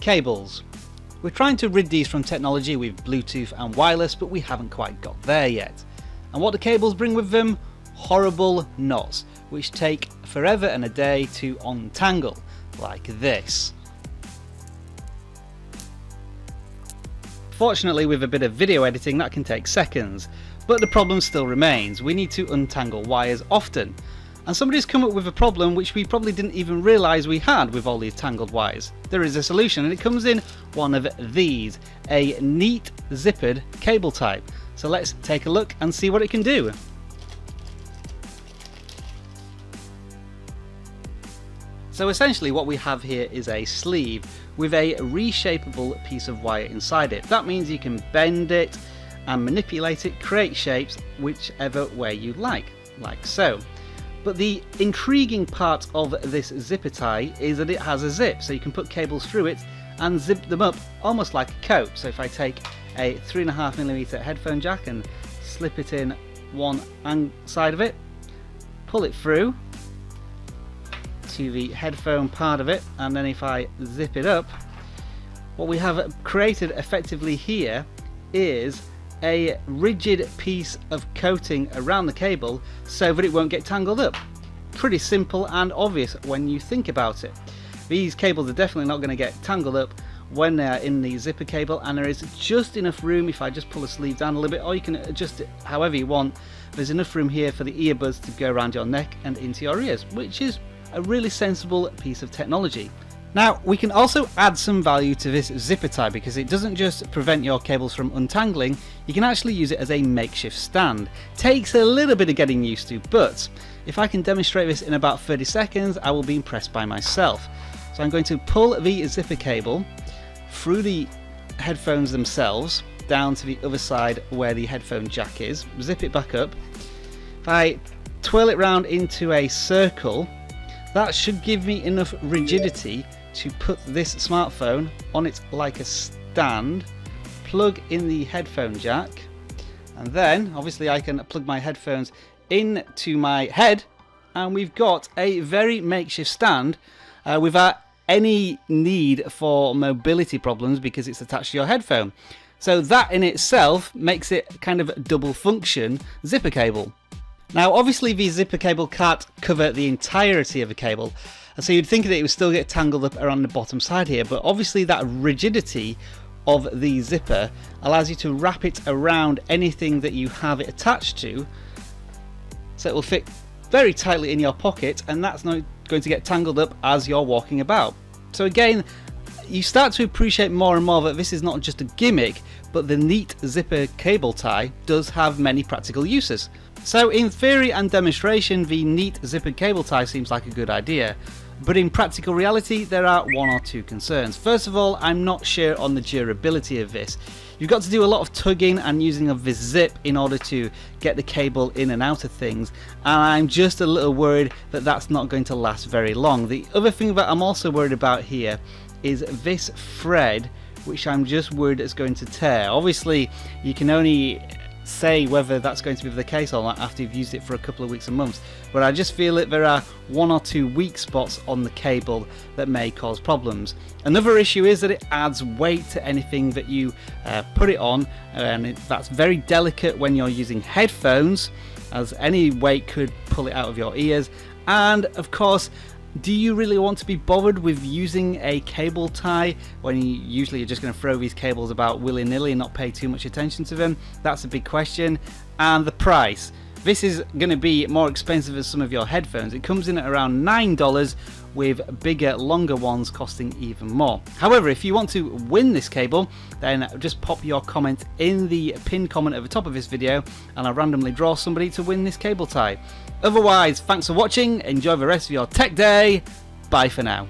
cables. We're trying to rid these from technology with Bluetooth and wireless, but we haven't quite got there yet. And what do cables bring with them? Horrible knots, which take forever and a day to untangle, like this. Fortunately, with a bit of video editing, that can take seconds, but the problem still remains. We need to untangle wires often. And somebody's come up with a problem which we probably didn't even realise we had with all these tangled wires. There is a solution, and it comes in one of these, a Neet Zippered Cable type. So let's take a look and see what it can do. So essentially what we have here is a sleeve with a reshapeable piece of wire inside it. That means you can bend it and manipulate it, create shapes whichever way you like so. But the intriguing part of this zipper tie is that it has a zip, so you can put cables through it and zip them up almost like a coat. So if I take a 3.5mm headphone jack and slip it in one side of it, pull it through to the headphone part of it, and then if I zip it up, what we have created effectively here is a rigid piece of coating around the cable so that it won't get tangled up. Pretty simple and obvious when you think about it. These cables are definitely not going to get tangled up when they're in the zipper cable, and there is just enough room. If I just pull the sleeve down a little bit, or you can adjust it however you want, there's enough room here for the earbuds to go around your neck and into your ears, which is a really sensible piece of technology. Now, we can also add some value to this zipper tie because it doesn't just prevent your cables from untangling, you can actually use it as a makeshift stand. Takes a little bit of getting used to, but if I can demonstrate this in about 30 seconds, I will be impressed by myself. So I'm going to pull the zipper cable through the headphones themselves down to the other side where the headphone jack is, zip it back up. If I twirl it round into a circle, that should give me enough rigidity to put this smartphone on it like a stand, plug in the headphone jack, and then obviously I can plug my headphones into my head, and we've got a very makeshift stand without any need for mobility problems because it's attached to your headphone. So that in itself makes it kind of a double function zipper cable. Now obviously the zipper cable can't cover the entirety of a cable, so you'd think that it would still get tangled up around the bottom side here, but obviously that rigidity of the zipper allows you to wrap it around anything that you have it attached to, so it will fit very tightly in your pocket, and that's not going to get tangled up as you're walking about. So again, you start to appreciate more and more that this is not just a gimmick, but the Neet Zipper Cable tie does have many practical uses. So in theory and demonstration, the Neet Zippered Cable tie seems like a good idea, but in practical reality there are one or two concerns. First of all, I'm not sure on the durability of this. You've got to do a lot of tugging and using of this zip in order to get the cable in and out of things, and I'm just a little worried that that's not going to last very long. The other thing that I'm also worried about here is this thread, which I'm just worried it's going to tear. Obviously you can only say whether that's going to be the case or not after you've used it for a couple of weeks and months, but I just feel that there are one or two weak spots on the cable that may cause problems. Another issue is that it adds weight to anything that you put it on, and that's very delicate when you're using headphones, as any weight could pull it out of your ears. And of course, do you really want to be bothered with using a cable tie when you usually are just going to throw these cables about willy-nilly and not pay too much attention to them? That's a big question. And the price. This is going to be more expensive than some of your headphones. It comes in at around $9, with bigger, longer ones costing even more. However, if you want to win this cable, then just pop your comment in the pinned comment at the top of this video, and I'll randomly draw somebody to win this cable tie. Otherwise, thanks for watching, enjoy the rest of your tech day, bye for now.